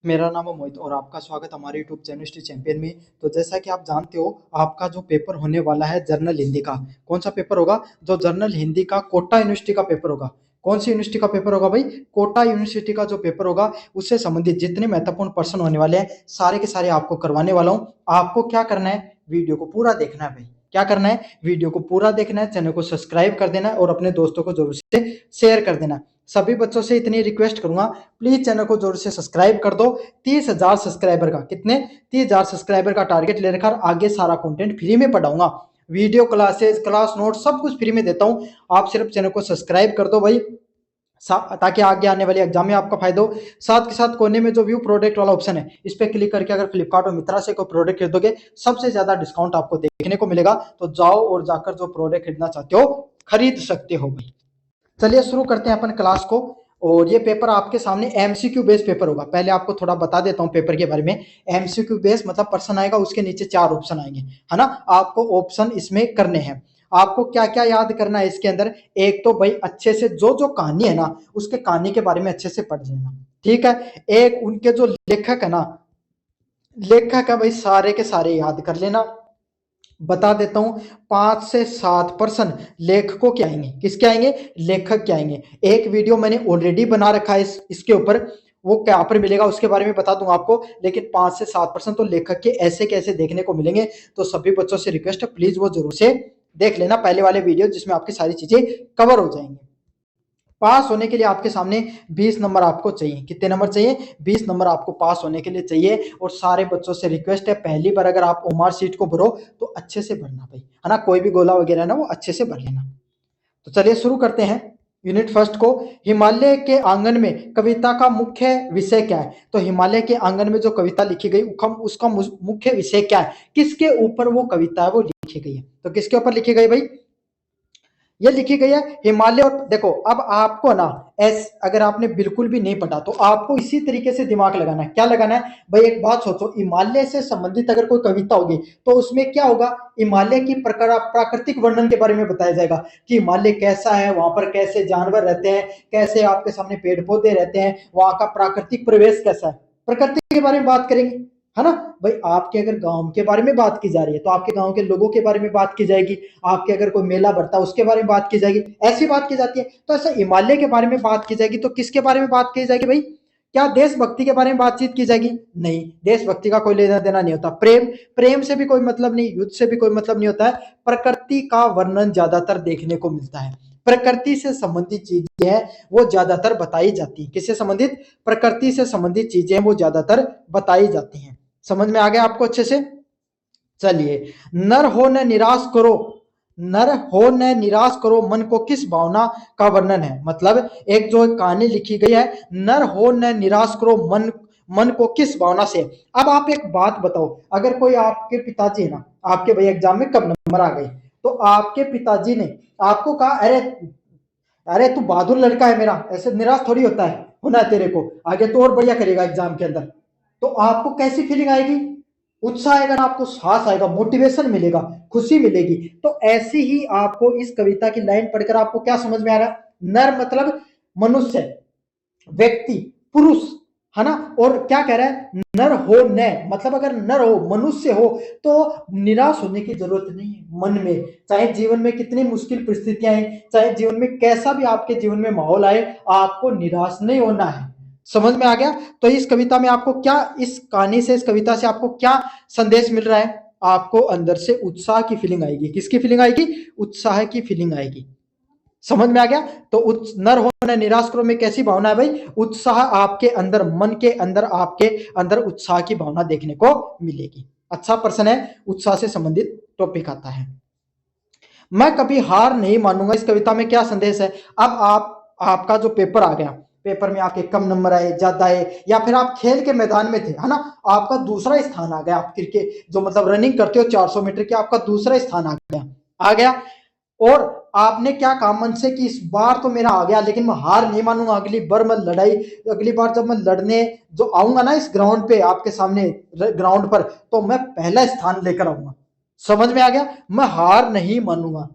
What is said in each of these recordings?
मेरा नाम है मोहित और आपका स्वागत हमारे यूट्यूब चैनल हिस्ट्री चैंपियन में। तो जैसा कि आप जानते हो, आपका जो पेपर होने वाला है जर्नल हिंदी का, कौन सा पेपर होगा? जो जर्नल हिंदी का कोटा यूनिवर्सिटी का पेपर होगा। कौन सी यूनिवर्सिटी का पेपर होगा भाई? कोटा यूनिवर्सिटी का जो पेपर होगा उससे संबंधित जितने महत्वपूर्ण प्रश्न होने वाले हैं सारे के सारे आपको करवाने वाला हूँ। आपको क्या करना है, वीडियो को पूरा देखना है भाई। क्या करना है, वीडियो को पूरा देखना है, चैनल को सब्सक्राइब कर देना है और अपने दोस्तों को जरूर से शेयर कर देना। सभी बच्चों से इतनी रिक्वेस्ट करूंगा, प्लीज चैनल को जोर से सब्सक्राइब कर दो। 30,000 सब्सक्राइबर का, कितने? 30,000 सब्सक्राइबर का टारगेट ले रखा। आगे सारा कंटेंट फ्री में पढ़ाऊंगा, वीडियो क्लासेस, क्लास नोट सब कुछ फ्री में देता हूं। आप सिर्फ चैनल को सब्सक्राइब कर दो भाई, ताकि आगे आने वाले एग्जाम में आपका फायदा हो। साथ के साथ कोने में जो व्यू प्रोडक्ट वाला ऑप्शन है, इस पर क्लिक करके अगर फ्लिपकार्ट और मित्रा से कोई प्रोडक्ट खरीदोगे, सबसे ज्यादा डिस्काउंट आपको देखने को मिलेगा। तो जाओ और जाकर जो प्रोडक्ट खरीदना चाहते हो खरीद सकते हो भाई। चलिए शुरू करते हैं अपन क्लास को। और ये पेपर आपके सामने एमसीक्यू बेस्ड पेपर होगा। पहले आपको थोड़ा बता देता हूँ पेपर के बारे में। एमसीक्यू बेस्ड मतलब प्रश्न आएगा, उसके नीचे 4 ऑप्शन आएंगे, है ना। आपको ऑप्शन इसमें करने हैं। आपको क्या क्या याद करना है इसके अंदर? एक तो भाई अच्छे से जो जो कहानी है ना, उसके कहानी के बारे में अच्छे से पढ़ लेना, ठीक है। एक उनके जो लेखक है ना, लेखक है भाई, सारे के सारे याद कर लेना। बता देता हूं, 5 से 7 प्रश्न लेखकों के आएंगे। किसके आएंगे? लेखक के आएंगे। एक वीडियो मैंने ऑलरेडी बना रखा है इसके ऊपर, वो क्या पर मिलेगा उसके बारे में बता दूंगा आपको। लेकिन 5 से 7 प्रश्न तो लेखक के ऐसे कैसे देखने को मिलेंगे। तो सभी बच्चों से रिक्वेस्ट है, प्लीज वो जरूर से देख लेना पहले वाले वीडियो, जिसमें आपकी सारी चीजें कवर हो जाएंगी। पास होने के लिए आपके सामने 20 नंबर आपको चाहिए। कितने नंबर चाहिए? 20 नंबर आपको पास होने के लिए चाहिए। और सारे बच्चों से रिक्वेस्ट है, पहली बार अगर आप ओमार सीट को भरो तो अच्छे से भरना भाई, है ना। कोई भी गोला वगैरह ना, वो अच्छे से भर लेना। तो चलिए शुरू करते हैं यूनिट फर्स्ट को। हिमालय के आंगन में कविता का मुख्य विषय क्या है? तो हिमालय के आंगन में जो कविता लिखी गई उसका मुख्य विषय क्या है? किसके ऊपर वो कविता है वो लिखी गई है? तो किसके ऊपर लिखी गई भाई? ये लिखी गई है हिमालय। और देखो, अब आपको ना अगर आपने बिल्कुल भी नहीं पढ़ा तो आपको इसी तरीके से दिमाग लगाना है। क्या लगाना है भाई? एक बात सोचो, हिमालय से संबंधित अगर कोई कविता होगी तो उसमें क्या होगा? हिमालय की प्राकृतिक वर्णन के बारे में बताया जाएगा कि हिमालय कैसा है, वहां पर कैसे जानवर रहते हैं, कैसे आपके सामने पेड़ पौधे रहते हैं, वहां का प्राकृतिक परिवेश कैसा है, प्रकृति के बारे में बात करेंगे, है ना भाई। आपके अगर गांव के बारे में बात की जा रही है तो आपके गांव के लोगों के बारे में बात की जाएगी। आपके अगर कोई मेला बढ़ता है उसके बारे में बात की जाएगी, ऐसी बात की जाती है। तो ऐसा हिमालय के बारे में बात की जाएगी तो किसके बारे में बात की जाएगी भाई? क्या देशभक्ति के बारे में बातचीत की जाएगी? नहीं, देशभक्ति का कोई लेना देना नहीं होता। प्रेम प्रेम से भी कोई मतलब नहीं, युद्ध से भी कोई मतलब नहीं होता है। प्रकृति का वर्णन ज्यादातर देखने को मिलता है। प्रकृति से संबंधित चीजें हैं वो ज्यादातर बताई जाती है। किससे संबंधित? प्रकृति से संबंधित चीजें वो ज्यादातर बताई जाती हैं। समझ में आ गया आपको अच्छे से? चलिए, नर हो न निराश करो, नर हो न निराश करो मन को किस भावना का वर्णन है? मतलब एक जो कहानी लिखी गई है, नर हो न निराश करो मन मन को किस भावना से। अब आप एक बात बताओ, अगर कोई आपके पिताजी है ना, आपके भाई एग्जाम में कब नंबर आ गए, तो आपके पिताजी ने आपको कहा, अरे अरे तू बहादुर लड़का है मेरा, ऐसे निराश थोड़ी होता है, होना है तेरे को, आगे तो और बढ़िया करेगा एग्जाम के अंदर। तो आपको कैसी फीलिंग आएगी? उत्साह आएगा ना, आपको साहस आएगा, मोटिवेशन मिलेगा, खुशी मिलेगी। तो ऐसी ही आपको इस कविता की लाइन पढ़कर आपको क्या समझ में आ रहा है? नर मतलब मनुष्य, व्यक्ति, पुरुष, है ना। और क्या कह रहा है? नर हो न, मतलब अगर नर हो, मनुष्य हो, तो निराश होने की जरूरत नहीं है मन में। चाहे जीवन में कितनी मुश्किल परिस्थितियां आए, चाहे जीवन में कैसा भी आपके जीवन में माहौल आए, आपको निराश नहीं होना है। समझ में आ गया? तो इस कविता में आपको क्या, इस कहानी से, इस कविता से आपको क्या संदेश मिल रहा है? आपको अंदर से उत्साह की फीलिंग आएगी। किसकी फीलिंग आएगी? उत्साह की फीलिंग आएगी। समझ में आ गया? तो नर होना निराश करो में कैसी भावना है भाई? उत्साह आपके अंदर, मन के अंदर, आपके अंदर उत्साह की भावना देखने को मिलेगी। अच्छा प्रश्न है, उत्साह से संबंधित टॉपिक आता है। मैं कभी हार नहीं मानूंगा, इस कविता में क्या संदेश है? अब आपका जो पेपर आ गया, पेपर में आपके कम नंबर आए, ज्यादा आए, या फिर आप खेल के मैदान में थे, है ना, आपका दूसरा स्थान आ गया। आप क्रिकेट जो मतलब रनिंग करते हो 400 मीटर की, आपका दूसरा स्थान आ गया, आ गया। और आपने क्या कहा मन से कि इस बार तो मेरा आ गया, लेकिन मैं हार नहीं मानूंगा, अगली बार मैं लड़ाई, अगली बार जब मैं लड़ने जो आऊंगा ना इस ग्राउंड पे, आपके सामने ग्राउंड पर, तो मैं पहला स्थान लेकर आऊंगा। समझ में आ गया? मैं हार नहीं मानूंगा।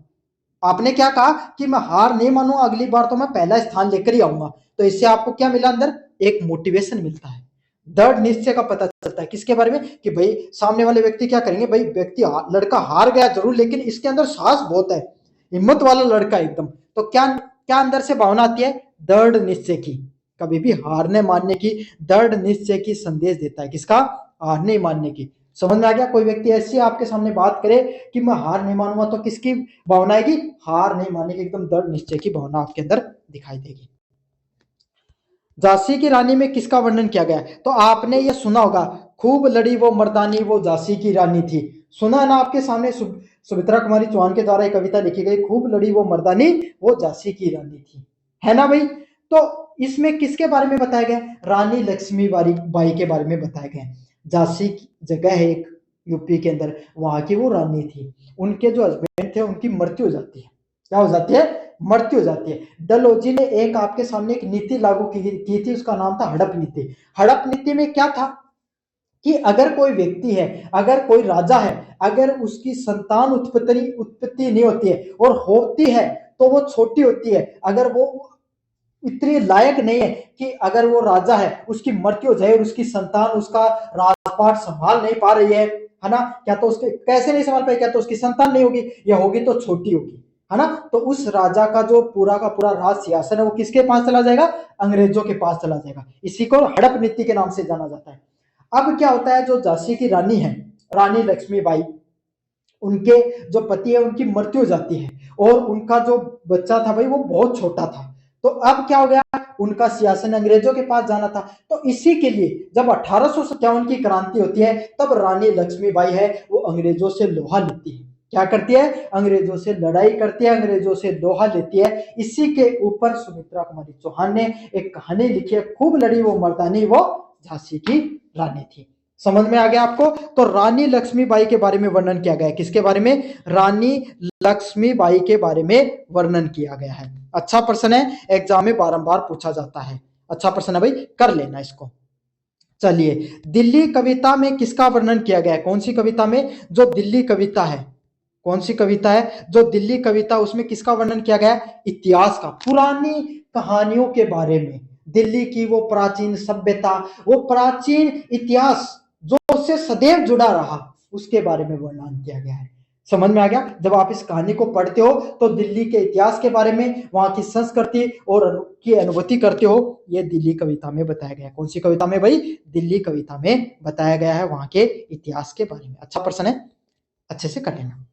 आपने क्या कहा कि मैं हार नहीं मानूंगा, अगली बार तो मैं पहला स्थान लेकर ही आऊंगा। तो इससे आपको क्या मिला? अंदर एक मोटिवेशन मिलता है, दृढ़ निश्चय का पता चलता है किसके बारे में, कि भाई सामने वाले व्यक्ति क्या करेंगे, भाई व्यक्ति लड़का हार गया जरूर लेकिन इसके अंदर साहस बहुत है, हिम्मत वाला लड़का एकदम। तो क्या क्या अंदर से भावना आती है, दृढ़ निश्चय की, कभी भी हारने मानने की, दृढ़ निश्चय की संदेश देता है, किसका, हार नहीं मानने की। समझ में आ गया। कोई व्यक्ति ऐसी आपके सामने बात करे कि मैं हार नहीं मानूंगा, तो किसकी भावना आएगी, हार नहीं मानने की, एकदम दृढ़ निश्चय की भावना आपके अंदर दिखाई देगी। झांसी की रानी में किसका वर्णन किया गया है, तो आपने ये सुना होगा, खूब लड़ी वो मर्दानी वो झांसी की रानी थी। सुना है ना आपके सामने, सुमित्रा कुमारी चौहान के द्वारा एक कविता लिखी गई, खूब लड़ी वो मर्दानी वो झांसी की रानी थी, है ना भाई। तो इसमें किसके बारे में बताया गया, रानी लक्ष्मीबाई बाई के बारे में बताया गया। झांसी की जगह है एक यूपी के अंदर, वहां की वो रानी थी, उनके जो हस्बैंड थे उनकी मृत्यु हो जाती है, क्या हो जाती है, मृत्यु हो जाती है। डलहौजी ने एक आपके सामने एक नीति लागू की थी, उसका नाम था हड़प नीति। हड़प नीति में क्या था कि अगर कोई व्यक्ति है, अगर कोई राजा है, अगर उसकी संतान उत्पत्ति नहीं होती है और होती है तो वो छोटी होती है, अगर वो इतनी लायक नहीं है कि अगर वो राजा है उसकी मृत्यु हो जाए और उसकी संतान उसका राजपाट संभाल नहीं पा रही है ना, क्या तो उसके कैसे नहीं संभाल पाए, क्या तो उसकी संतान नहीं होगी या होगी तो छोटी होगी, है ना। तो उस राजा का जो पूरा का पूरा राज सिंहासन है वो किसके पास चला जाएगा, अंग्रेजों के पास चला जाएगा। इसी को हड़प नीति के नाम से जाना जाता है। अब क्या होता है, जो झांसी की रानी है, रानी लक्ष्मीबाई, उनके जो पति है उनकी मृत्यु हो जाती है और उनका जो बच्चा था भाई वो बहुत छोटा था। तो अब क्या हो गया, उनका सिंहासन अंग्रेजों के पास जाना था। तो इसी के लिए जब 1857 की क्रांति होती है तब रानी लक्ष्मीबाई है वो अंग्रेजों से लोहा लेती है। क्या करती है, अंग्रेजों से लड़ाई करती है, अंग्रेजों से लोहा लेती है। इसी के ऊपर सुमित्रा कुमारी चौहान ने एक कहानी लिखी है, खूब लड़ी वो मर्दानी वो झांसी की रानी थी। समझ में आ गया आपको। तो रानी लक्ष्मीबाई के बारे में वर्णन किया गया है, किसके बारे में, रानी लक्ष्मीबाई के बारे में वर्णन किया गया है। अच्छा प्रश्न है, एग्जाम में बारंबार पूछा जाता है, अच्छा प्रश्न है भाई, कर लेना इसको। चलिए, दिल्ली कविता में किसका वर्णन किया गया है, कौन सी कविता में, जो दिल्ली कविता है, कौन सी कविता है जो दिल्ली कविता, उसमें किसका वर्णन किया गया है, इतिहास का, पुरानी कहानियों के बारे में, दिल्ली की वो प्राचीन सभ्यता, वो प्राचीन इतिहास जो उससे सदैव जुड़ा रहा, उसके बारे में वर्णन किया गया है। समझ में आ गया। जब आप इस कहानी को पढ़ते हो तो दिल्ली के इतिहास के बारे में, वहां की संस्कृति और की अनुभूति करते हो, ये दिल्ली कविता में बताया गया है। कौन सी कविता में भाई, दिल्ली कविता में बताया गया है वहां के इतिहास के बारे में। अच्छा प्रश्न है, अच्छे से कर लेना।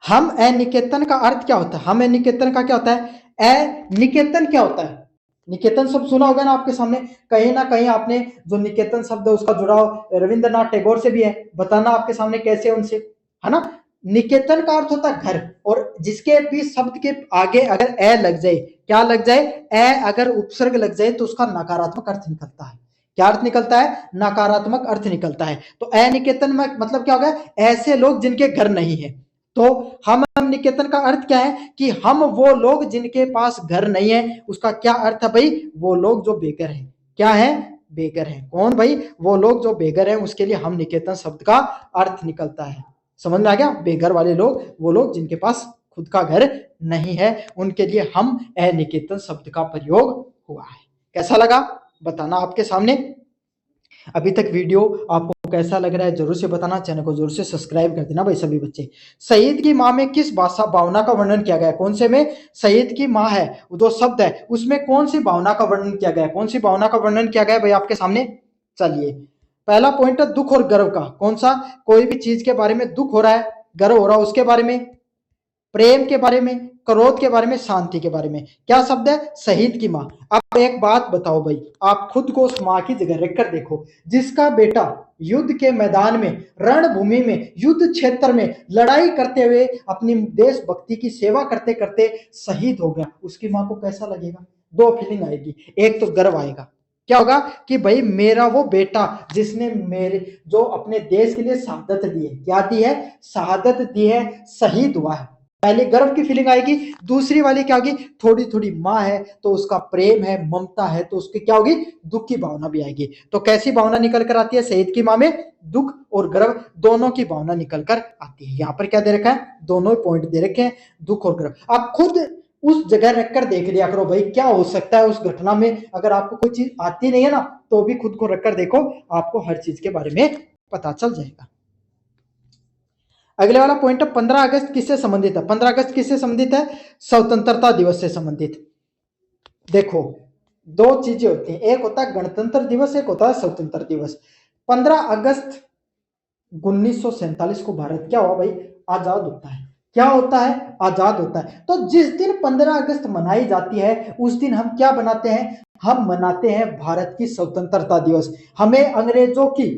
हम ए निकेतन का अर्थ क्या होता है, हम ए निकेतन का क्या होता है, ए निकेतन क्या होता है, निकेतन शब्द सुना होगा ना आपके सामने, कहीं ना कहीं आपने जो निकेतन शब्द है उसका जुड़ाव रविंद्रनाथ टैगोर से भी है, बताना आपके सामने कैसे उनसे, है ना। निकेतन का अर्थ होता है घर, और जिसके भी शब्द के आगे अगर ए लग जाए, क्या लग जाए, ए अगर उपसर्ग लग जाए तो उसका नकारात्मक अर्थ निकलता है। क्या अर्थ निकलता है, नकारात्मक अर्थ निकलता है। तो ए निकेतन में मतलब क्या होगा, ऐसे लोग जिनके घर नहीं है। तो हम निकेतन का अर्थ क्या है कि हम वो लोग जिनके पास घर नहीं है, उसका क्या अर्थ है भाई, वो लोग जो बेघर हैं, क्या है, बेघर हैं। कौन भाई, वो लोग जो बेघर हैं, उसके लिए हम निकेतन शब्द का अर्थ निकलता है। समझ में आ गया, बेघर वाले लोग वो लोग जिनके पास खुद का घर नहीं है, उनके लिए हम अनिकेतन शब्द का प्रयोग हुआ है। कैसा लगा बताना आपके सामने। अभी तक वीडियो आपको कैसा लग रहा है जरूर से बताना, चैनल को जरूर से सब्सक्राइब कर देना भाई सभी बच्चे। शहीद की माँ में किस भाषा भावना का वर्णन किया गया है, कौन से में, शहीद की माँ है जो शब्द है उसमें कौन सी भावना का वर्णन किया गया है, कौन सी भावना का वर्णन किया गया है भाई आपके सामने। चलिए, पहला पॉइंट है दुख और गर्व का, कौन सा, कोई भी चीज के बारे में दुख हो रहा है, गर्व हो रहा है उसके बारे में, प्रेम के बारे में, क्रोध के बारे में, शांति के बारे में। क्या शब्द है, शहीद की माँ। अब एक बात बताओ भाई, आप खुद को उस माँ की जगह रखकर देखो, जिसका बेटा युद्ध के मैदान में, रणभूमि में, युद्ध क्षेत्र में लड़ाई करते हुए अपनी देशभक्ति की सेवा करते करते शहीद हो गया, उसकी माँ को कैसा लगेगा, दो फीलिंग आएगी। एक तो गर्व आएगा, क्या होगा कि भाई मेरा वो बेटा जिसने मेरे जो अपने देश के लिए शहादत दी है, क्या दी है, शहादत दी है, शहीद हुआ है, पहले गर्व की फीलिंग आएगी। दूसरी वाली क्या होगी, थोड़ी थोड़ी माँ है तो उसका प्रेम है, ममता है, तो उसकी क्या होगी, दुख की भावना भी आएगी। तो कैसी भावना निकल कर आती है, शहीद की माँ में दुख और गर्व दोनों की भावना निकल कर आती है। यहाँ पर क्या दे रखा है, दोनों पॉइंट दे रखे हैं, दुख और गर्व। आप खुद उस जगह रखकर देख लिया करो भाई क्या हो सकता है उस घटना में। अगर आपको कोई चीज आती नहीं है ना तो भी खुद को रखकर देखो, आपको हर चीज के बारे में पता चल जाएगा। अगले वाला पॉइंट है 15 अगस्त किससे संबंधित है? 15 अगस्त किससे संबंधित है? स्वतंत्रता दिवस से संबंधित। देखो दो चीजें होती हैं, एक होता है गणतंत्र दिवस, एक होता है स्वतंत्रता दिवस। 15 अगस्त 1947 को भारत क्या हुआ भाई? आजाद होता है। क्या होता है? आजाद होता है। तो जिस दिन 15 अगस्त मनाई जाती है उस दिन हम क्या बनाते हैं? हम मनाते हैं भारत की स्वतंत्रता दिवस। हमें अंग्रेजों की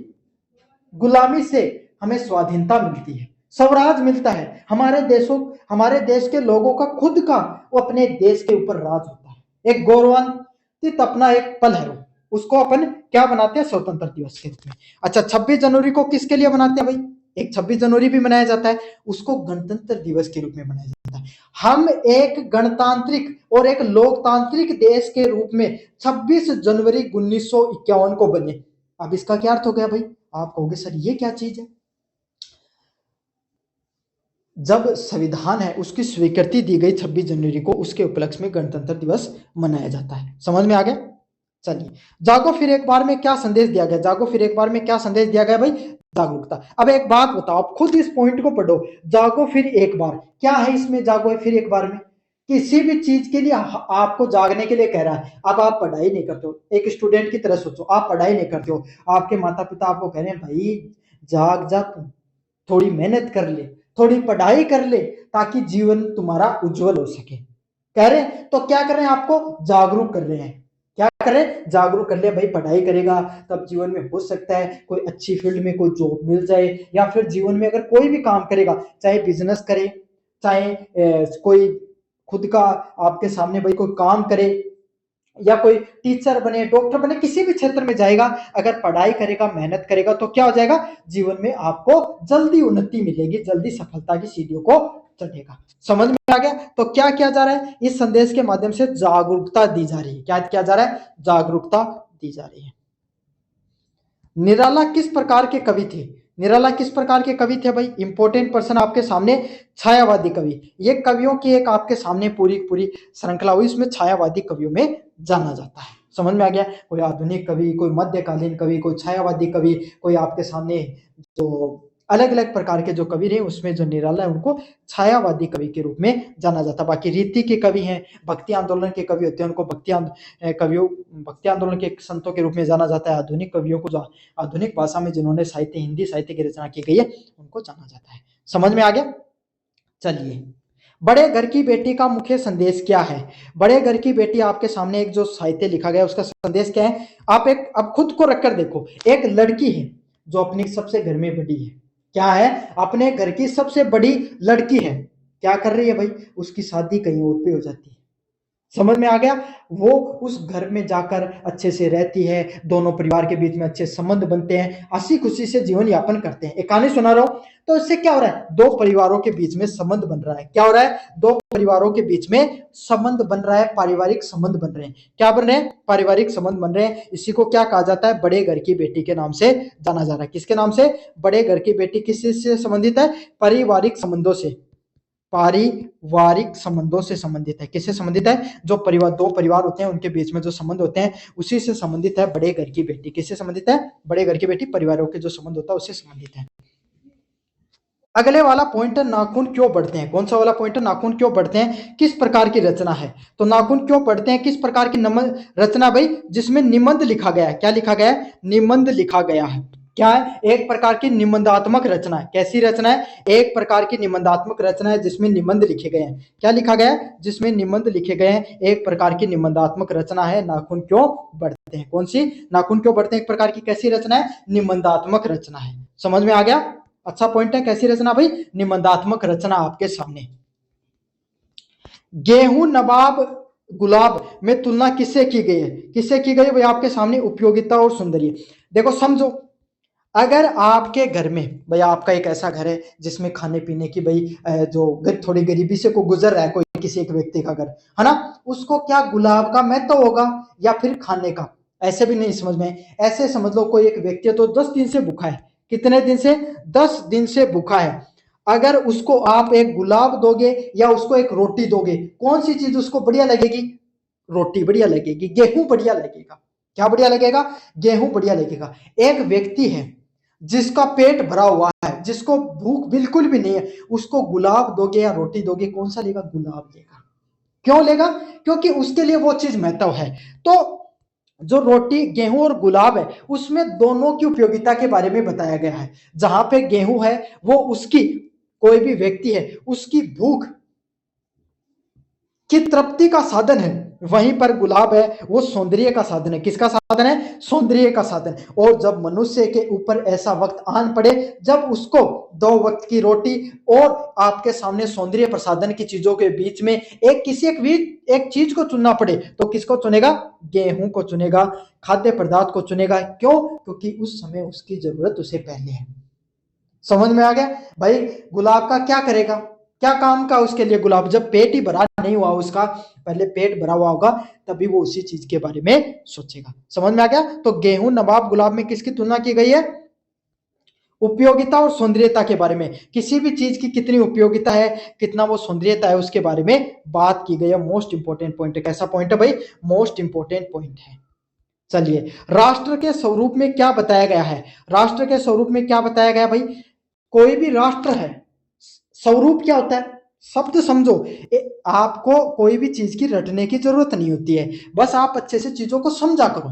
गुलामी से हमें स्वाधीनता मिलती है, स्वराज मिलता है। हमारे देश के लोगों का खुद का वो अपने देश के ऊपर राज होता है। एक गौरवान्वित अपना एक पल है, उसको अपन क्या बनाते हैं? स्वतंत्र दिवस के रूप में। अच्छा 26 जनवरी को किसके लिए मनाते हैं भाई? एक 26 जनवरी भी मनाया जाता है, उसको गणतंत्र दिवस के रूप में मनाया जाता है। हम एक गणतांत्रिक और एक लोकतांत्रिक देश के रूप में 26 जनवरी 1951 को बने। अब इसका क्या अर्थ हो गया भाई? आप कहोगे सर ये क्या चीज है? जब संविधान है उसकी स्वीकृति दी गई 26 जनवरी को, उसके उपलक्ष्य में गणतंत्र दिवस मनाया जाता है। समझ में आ गया? चलिए जागो फिर एक बार में क्या संदेश दिया गया? जागो फिर एक बार में क्या संदेश दिया गया भाई? जागरूकता। अब एक बात बताओ, आप खुद इस पॉइंट को पढ़ो, जागो फिर एक बार क्या है इसमें? जागो फिर एक बार में किसी भी चीज के लिए आपको जागने के लिए कह रहा है। अब आप पढ़ाई नहीं करते हो, एक स्टूडेंट की तरह सोचो, आप पढ़ाई नहीं करते हो, आपके माता पिता आपको कह रहे हैं भाई जाग जा, तू थोड़ी मेहनत कर ले, थोड़ी पढ़ाई कर ले ताकि जीवन तुम्हारा उज्जवल हो सके। कह रहे हैं तो क्या कर रहे हैं? आपको जागरूक कर रहे हैं। क्या कर रहे हैं? जागरूक कर ले भाई, पढ़ाई करेगा तब जीवन में हो सकता है कोई अच्छी फील्ड में कोई जॉब मिल जाए, या फिर जीवन में अगर कोई भी काम करेगा, चाहे बिजनेस करे, चाहे कोई खुद का आपके सामने भाई कोई काम करे, या कोई टीचर बने, डॉक्टर बने, किसी भी क्षेत्र में जाएगा, अगर पढ़ाई करेगा, मेहनत करेगा तो क्या हो जाएगा? जीवन में आपको जल्दी उन्नति मिलेगी, जल्दी सफलता की सीढ़ियों को चढ़ेगा। समझ में आ गया? तो क्या किया जा रहा है? इस संदेश के माध्यम से जागरूकता दी जा रही है। क्या किया जा रहा है? जागरूकता दी जा रही है। निराला किस प्रकार के कवि थे? निराला किस प्रकार के कवि थे भाई? इंपॉर्टेंट पर्सन आपके सामने, छायावादी कवि। ये कवियों की एक आपके सामने पूरी पूरी श्रृंखला हुई, इसमें छायावादी कवियों में जाना जाता है। समझ में आ गया? कोई आधुनिक कवि, कोई मध्यकालीन कवि, कोई छायावादी कवि, कोई आपके सामने जो अलग अलग प्रकार के जो कवि रहे उसमें जो निराला है उनको छायावादी कवि के रूप में जाना जाता है। बाकी रीति के कवि हैं, भक्ति आंदोलन के कवि होते हैं, उनको भक्ति आंदोलन के संतों के रूप में जाना जाता है। आधुनिक कवियों को जो आधुनिक भाषा में जिन्होंने साहित्य, हिंदी साहित्य की रचना की गई है, उनको जाना जाता है। समझ में आ गया? चलिए बड़े घर की बेटी का मुख्य संदेश क्या है? बड़े घर की बेटी आपके सामने एक जो साहित्य लिखा गया उसका संदेश क्या है? आप एक अब खुद को रखकर देखो, एक लड़की है जो अपनी सबसे घर में बड़ी है। क्या है? अपने घर की सबसे बड़ी लड़की है। क्या कर रही है भाई? उसकी शादी कहीं और पे हो जाती है। समझ में आ गया? वो उस घर में जाकर अच्छे से रहती है, दोनों परिवार के बीच में अच्छे संबंध बनते हैं, हंसी खुशी से जीवन यापन करते हैं। एक कहानी सुना रहा हूं, तो इससे क्या हो रहा है? दो परिवारों के बीच में संबंध बन रहा है। क्या हो रहा है? दो परिवारों के बीच में संबंध बन रहा है, पारिवारिक संबंध बन रहे हैं। क्या बन रहे हैं? पारिवारिक संबंध बन रहे हैं। इसी को क्या कहा जाता है? बड़े घर की बेटी के नाम से जाना जा रहा है। किसके नाम से? बड़े घर की बेटी। किससे संबंधित है? पारिवारिक संबंधों से, पारिवारिक संबंधों से संबंधित है। किससे संबंधित है? जो परिवार, दो परिवार होते हैं उनके बीच में जो संबंध होते हैं उसी से संबंधित है बड़े घर की बेटी। किससे संबंधित है? बड़े घर की बेटी। परिवारों के जो संबंध होता है उससे संबंधित है। अगले वाला पॉइंट है नाखून क्यों बढ़ते हैं? कौन सा वाला पॉइंट है? नाखून क्यों बढ़ते हैं? किस प्रकार की रचना है? तो नाखून क्यों बढ़ते हैं, किस प्रकार की रचना भाई? जिसमें निबंध लिखा गया है। क्या लिखा गया है? निबंध लिखा गया है। क्या है? एक प्रकार की निबंधात्मक रचना है। कैसी रचना है? एक प्रकार की निबंधात्मक रचना है जिसमें निबंध लिखे गए हैं। क्या लिखा गया है? जिसमें निबंध लिखे गए हैं। एक प्रकार की निबंधात्मक रचना है। नाखून क्यों बढ़ते हैं? कौन सी? नाखून क्यों बढ़ते हैं? एक प्रकार की कैसी रचना है? निबंधात्मक रचना है। समझ में आ गया? अच्छा पॉइंट है। कैसी रचना भाई? निबंधात्मक रचना आपके सामने। गेहूं नवाब गुलाब में तुलना किससे की गई है? किससे की गई है भाई? आपके सामने उपयोगिता और सौंदर्य। देखो समझो, अगर आपके घर में भाई, आपका एक ऐसा घर है जिसमें खाने पीने की भाई जो थोड़ी गरीबी से को गुजर रहा है, कोई किसी एक व्यक्ति का घर है ना, उसको क्या गुलाब का महत्व होगा या फिर खाने का? ऐसे भी नहीं समझ में। ऐसे समझ लो कोई एक व्यक्ति तो 10 दिन से भूखा है। कितने दिन से? 10 दिन से भूखा है। अगर उसको आप एक गुलाब दोगे या उसको एक रोटी दोगे, कौन सी चीज उसको बढ़िया लगेगी? रोटी बढ़िया लगेगी, गेहूं बढ़िया लगेगा। क्या बढ़िया लगेगा? गेहूं बढ़िया लगेगा। एक व्यक्ति है जिसका पेट भरा हुआ है, जिसको भूख बिल्कुल भी नहीं है, उसको गुलाब दोगे या रोटी दोगे, कौन सा लेगा? गुलाब लेगा। क्यों लेगा? क्योंकि उसके लिए वो चीज महत्व है। तो जो रोटी, गेहूं और गुलाब है, उसमें दोनों की उपयोगिता के बारे में बताया गया है। जहां पे गेहूं है वो उसकी, कोई भी व्यक्ति है उसकी भूख कि तृप्ति का साधन है, वहीं पर गुलाब है वो सौंदर्य का साधन है। किसका साधन है? सौंदर्य का साधन। और जब मनुष्य के ऊपर ऐसा वक्त आन पड़े जब उसको दो वक्त की रोटी और आपके सामने सौंदर्य प्रसाधन की चीजों के बीच में एक चीज को चुनना पड़े, तो किसको चुनेगा? गेहूं को चुनेगा, खाद्य पदार्थ को चुनेगा। क्यों? क्योंकि उस समय उसकी जरूरत उसे पहले है। समझ में आ गया भाई? गुलाब का क्या करेगा, क्या काम का उसके लिए गुलाब? जब पेट ही भरा नहीं हुआ उसका, पहले पेट भरा हुआ होगा तभी वो उसी चीज के बारे में सोचेगा। समझ में आ गया? तो गेहूं, नवाब, गुलाब में किसकी तुलना की गई है? उपयोगिता और सौंदर्यता के बारे में। किसी भी चीज की कितनी उपयोगिता है, कितना वो सौंदर्यता है, उसके बारे में बात की गई है। मोस्ट इंपोर्टेंट पॉइंट है। कैसा पॉइंट है भाई? मोस्ट इंपोर्टेंट पॉइंट है। चलिए, राष्ट्र के स्वरूप में क्या बताया गया है? राष्ट्र के स्वरूप में क्या बताया गया भाई? कोई भी राष्ट्र है, स्वरूप क्या होता है? शब्द समझो। आपको कोई भी चीज की रटने की जरूरत नहीं होती है, बस आप अच्छे से चीजों को समझा करो।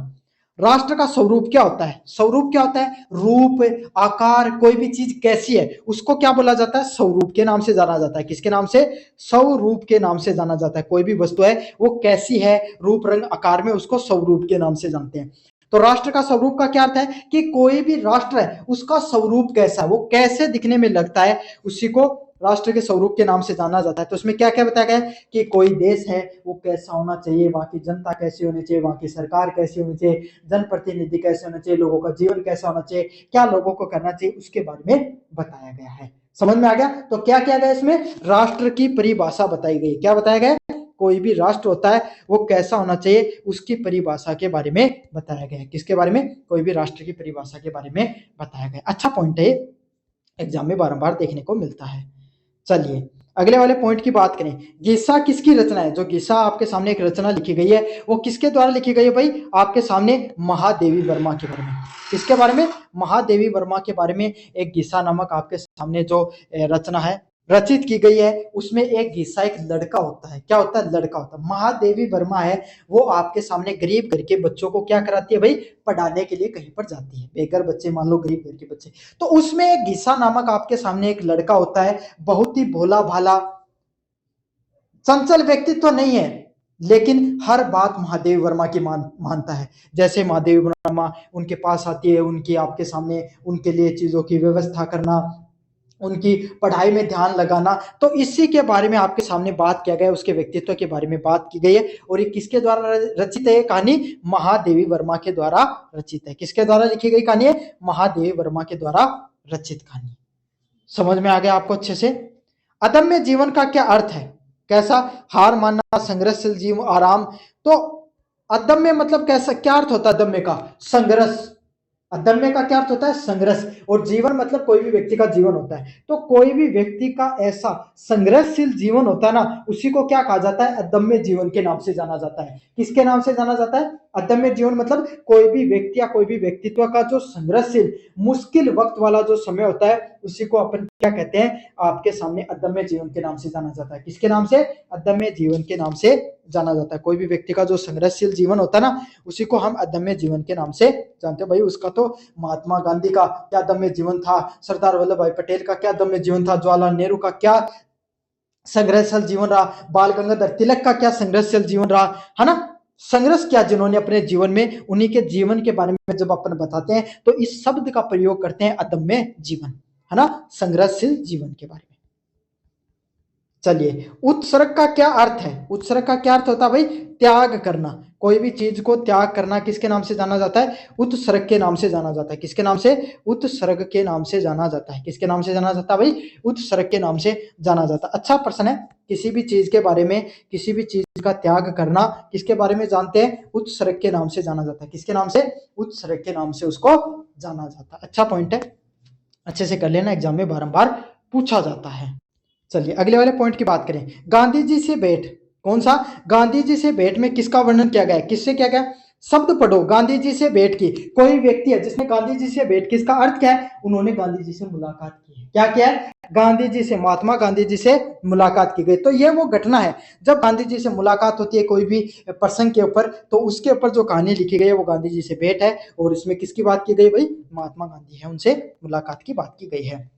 राष्ट्र का स्वरूप क्या होता है? स्वरूप क्या होता है? रूप, आकार, कोई भी चीज कैसी है उसको क्या बोला जाता है? स्वरूप के नाम से जाना जाता है। किसके नाम से? स्वरूप के नाम से जाना जाता है। कोई भी वस्तु है वो कैसी है, रूप, रंग, आकार में, उसको स्वरूप के नाम से जानते हैं। तो राष्ट्र का स्वरूप का क्या अर्थ है? कि कोई भी राष्ट्र है उसका स्वरूप कैसा है, वो कैसे दिखने में लगता है, उसी को राष्ट्र के स्वरूप के नाम से जाना जाता है। तो उसमें क्या क्या बताया गया है कि कोई देश है वो कैसा होना चाहिए, वहां की जनता कैसी होनी चाहिए, वहां की सरकार कैसी होनी चाहिए, जनप्रतिनिधि कैसे होना चाहिए, लोगों का जीवन कैसा होना चाहिए, क्या लोगों को करना चाहिए, उसके बारे में बताया गया है। समझ में आ गया? तो क्या किया गया इसमें? राष्ट्र की परिभाषा बताई गई। क्या बताया गया? कोई भी राष्ट्र होता है वो कैसा होना चाहिए, उसकी परिभाषा के बारे में बताया गया है। किसके बारे में? कोई भी राष्ट्र की परिभाषा के बारे में बताया गया। अच्छा पॉइंट है, एग्जाम में बारंबार देखने को मिलता है। चलिए, अगले वाले पॉइंट की बात करें। गीसा किसकी रचना है? जो गीसा आपके सामने एक रचना लिखी गई है वो किसके द्वारा लिखी गई है भाई? आपके सामने महादेवी वर्मा के बारे में। किसके बारे में? महादेवी वर्मा के बारे में एक गीसा नामक आपके सामने जो रचना है रचित की गई है, उसमें एक गीसा, एक लड़का होता है। क्या होता है? लड़का होता है। महादेवी वर्मा है वो आपके सामने गरीब घर के बच्चों को क्या कराती है भाई? पढ़ाने के लिए कहीं पर जाती है। बेघर बच्चे, मान लो गरीब घर के बच्चे, तो उसमें एक गीसा नामक आपके सामने एक लड़का होता है, बहुत ही भोला भाला, चंचल व्यक्तित्व नहीं है, लेकिन हर बात महादेव वर्मा की मानता है। जैसे महादेव वर्मा उनके पास आती है, उनकी आपके सामने उनके लिए चीजों की व्यवस्था करना, उनकी पढ़ाई में ध्यान लगाना, तो इसी के बारे में आपके सामने बात किया गया, उसके व्यक्तित्व के बारे में बात की गई है। और ये किसके द्वारा रचित है कहानी? महादेवी वर्मा के द्वारा रचित है। किसके द्वारा लिखी गई कहानी है? महादेवी वर्मा के द्वारा रचित कहानी। समझ में आ गया आपको अच्छे से? अदम्य जीवन का क्या अर्थ है? कैसा? हार मानना, संघर्षशील जीवन, आराम। तो अदम्य मतलब कैसा, क्या अर्थ होता है अदम्य का? संघर्ष। अदम्य का क्या अर्थ होता है? संघर्ष। और जीवन मतलब कोई भी व्यक्ति का जीवन होता है। तो कोई भी व्यक्ति का ऐसा संघर्षशील जीवन होता है ना, उसी को क्या कहा जाता है? अदम्य जीवन के नाम से जाना जाता है। किसके नाम से जाना जाता है? अदम्य जीवन मतलब कोई भी व्यक्ति या कोई भी व्यक्तित्व का जो संघर्षशील, मुश्किल वक्त वाला जो समय होता है, उसी को अपन क्या कहते हैं? आपके सामने अदम्य जीवन के नाम से जाना जाता है। किसके नाम से? अदम्य जीवन के नाम से जाना जाता है। कोई भी व्यक्ति का जो संघर्षशील जीवन होता है ना, उसी को हम अदम्य जीवन के नाम से जानते हैं। भाई उसका तो महात्मा गांधी का क्या दम्य जीवन था, सरदार वल्लभ भाई पटेल का क्या दम्य जीवन था, जवाहरलाल नेहरू का क्या संघर्षशील जीवन रहा, बाल गंगाधर तिलक का क्या संघर्षशील जीवन रहा, है ना? संघर्ष क्या जिन्होंने अपने जीवन में, उन्हीं के जीवन के बारे में जब अपन बताते हैं तो इस शब्द का प्रयोग करते हैं, अदम्य जीवन, है ना? संघर्षशील जीवन के बारे में। चलिए, उत्सर्ग का क्या अर्थ है? उत्सर्ग का क्या अर्थ होता है भाई? त्याग करना। कोई भी चीज को त्याग करना किसके नाम से जाना जाता है? उत्सर्ग के नाम से जाना जाता है। किसके नाम से? उत्सर्ग के नाम से जाना जाता है। किसके नाम से जाना जाता है भाई? उत्सर्ग के नाम से जाना जाता है। अच्छा प्रश्न है, किसी भी चीज के बारे में, किसी भी चीज का त्याग करना किसके बारे में जानते हैं? उत्सर्ग के नाम से जाना जाता है। किसके नाम से? उत्सर्ग के नाम से उसको जाना जाता है। अच्छा पॉइंट है, अच्छे से कर लेना, एग्जाम में बारंबार पूछा जाता है। चलिए अगले वाले पॉइंट की बात करें। गांधी जी से भेंट, कौन सा? गांधी जी से भेंट में किसका वर्णन किया गया है? किससे किया गया? शब्द पढ़ो, गांधी जी से भेंट की। कोई व्यक्ति है जिसने गांधी जी से भेंट की, इसका अर्थ क्या है? उन्होंने गांधी जी से मुलाकात की है। क्या किया है? गांधी जी से, महात्मा गांधी जी से मुलाकात की गई। तो ये वो घटना है जब गांधी जी से मुलाकात होती है कोई भी प्रसंग के ऊपर, तो उसके ऊपर जो कहानी लिखी गई है वो गांधी जी से भेंट है। और इसमें किसकी बात की गई भाई? महात्मा गांधी है, उनसे मुलाकात की बात की गई है।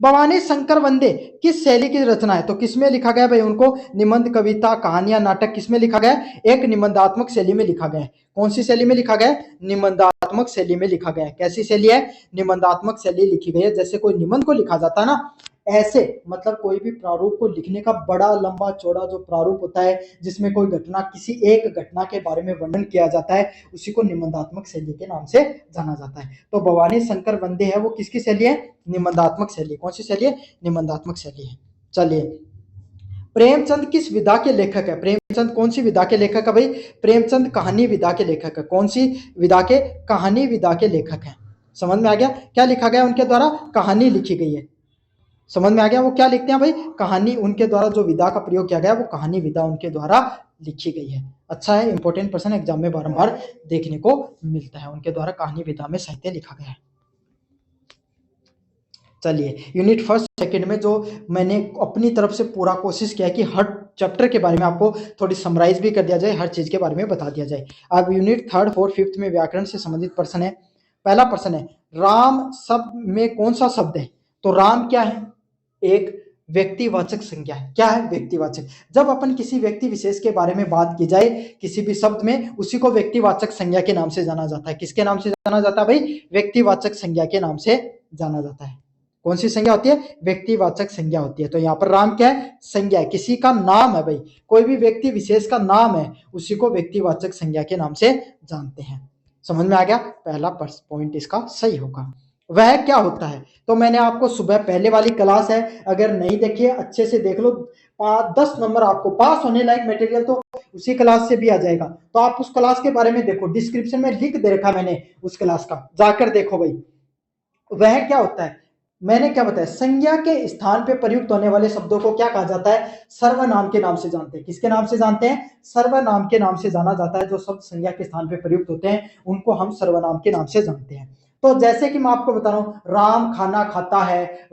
भवानी शंकर वंदे किस शैली की रचना है? तो किसमें लिखा गया भाई उनको? निबंध, कविता, कहानियां, नाटक, किसमें लिखा गया? एक निबंधात्मक शैली में लिखा गया है। कौन सी शैली में लिखा गया? निबंधात्मक शैली में लिखा गया है। कैसी शैली है? निबंधात्मक शैली लिखी गई है। जैसे कोई निबंध को लिखा जाता है ना, ऐसे मतलब कोई भी प्रारूप को लिखने का बड़ा लंबा चौड़ा जो प्रारूप होता है, जिसमें कोई घटना, किसी एक घटना के बारे में वर्णन किया जाता है, उसी को निबंधात्मक शैली के नाम से जाना जाता है। तो भवानी शंकर वंदे है वो किसकी शैली है? निबंधात्मक शैली। कौन सी शैली है? निबंधात्मक शैली है। चलिए, प्रेमचंद किस विधा के लेखक है? प्रेमचंद कौन सी विधा के लेखक है भाई? प्रेमचंद कहानी विधा के लेखक है। कौन सी विधा के? कहानी विधा के लेखक है। समझ में आ गया? क्या लिखा गया उनके द्वारा? कहानी लिखी गई है। समझ में आ गया? वो क्या लिखते हैं भाई? कहानी। उनके द्वारा जो विधा का प्रयोग किया गया वो कहानी विधा उनके द्वारा लिखी गई है। अच्छा है, इंपॉर्टेंट प्रश्न एग्जाम में बारंबार देखने को मिलता है। उनके द्वारा कहानी विधा में साहित्य लिखा गया है। चलिए, यूनिट फर्स्ट सेकंड में जो मैंने अपनी तरफ से पूरा कोशिश किया कि हर चैप्टर के बारे में आपको थोड़ी समराइज भी कर दिया जाए, हर चीज के बारे में बता दिया जाए। अब यूनिट थर्ड फोर्थ फिफ्थ में व्याकरण से संबंधित प्रश्न है। पहला प्रश्न है, राम शब्द में कौन सा शब्द है? तो राम क्या है? एक व्यक्तिवाचक संज्ञा है। क्या है? व्यक्तिवाचक। जब अपन किसी व्यक्ति विशेष के बारे में बात की जाए किसी भी शब्द में, उसी को व्यक्तिवाचक संज्ञा के नाम से जाना जाता है। किसके नाम से जाना जाता है भाई? व्यक्तिवाचक संज्ञा के नाम से जाना जाता है। कौन सी संज्ञा होती है? व्यक्तिवाचक संज्ञा होती है। तो यहाँ पर राम क्या है? संज्ञा है, किसी का नाम है भाई। कोई भी व्यक्ति विशेष का नाम है, उसी को व्यक्तिवाचक संज्ञा के नाम से जानते हैं। समझ में आ गया? पहला पॉइंट इसका सही होगा। वह क्या होता है? तो मैंने आपको सुबह, पहले वाली क्लास है, अगर नहीं देखी है अच्छे से देख लो। 10 नंबर आपको पास होने लायक मटेरियल तो उसी क्लास से भी आ जाएगा। तो आप उस क्लास के बारे में देखो, डिस्क्रिप्शन में लिख दे रखा मैंने उस क्लास का, जाकर देखो भाई। वह क्या होता है? मैंने क्या बताया? संज्ञा के स्थान पे प्रयुक्त होने वाले शब्दों को क्या कहा जाता है? सर्वनाम के नाम से जानते हैं। किसके नाम से जानते हैं? सर्वनाम के नाम से जाना जाता है। जो शब्द संज्ञा के स्थान पे प्रयुक्त होते हैं उनको हम सर्वनाम के नाम से जानते हैं। तो जैसे कि मैं आपको बता रहा हूं, राम खाना खाता है,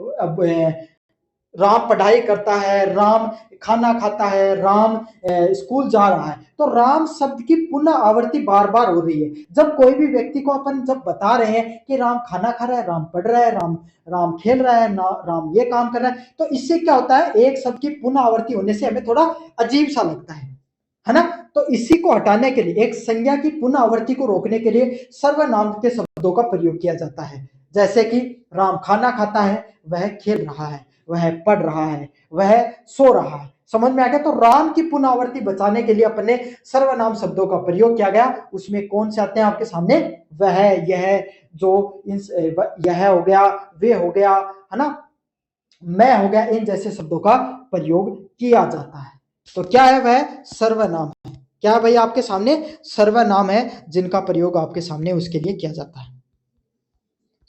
राम पढ़ाई करता है, राम खाना खाता है, राम स्कूल जा रहा है। तो राम शब्द की पुनः आवृत्ति बार बार हो रही है। जब कोई भी व्यक्ति को अपन जब बता रहे हैं कि राम खाना खा रहा है, राम पढ़ रहा है, राम राम खेल रहा है, राम ये काम कर रहा है, तो इससे क्या होता है? एक शब्द की पुनः आवृत्ति होने से हमें थोड़ा अजीब सा लगता है ना? तो इसी को हटाने के लिए, एक संज्ञा की पुनः आवृत्ति को रोकने के लिए सर्वनाम के शब्दों का प्रयोग किया जाता है। जैसे कि राम खाना खाता है, वह खेल रहा है, वह पढ़ रहा है, वह सो रहा है। समझ में आ गया? तो राम की पुनरावृत्ति बचाने के लिए अपने सर्वनाम शब्दों का प्रयोग किया गया। उसमें कौन से आते हैं आपके सामने? वह, यह, जो, यह हो गया, वे हो गया, है ना, मैं हो गया, इन जैसे शब्दों का प्रयोग किया जाता है। तो क्या है? वह सर्वनाम है। क्या भाई? आपके सामने सर्वनाम है जिनका प्रयोग आपके सामने उसके लिए किया जाता है।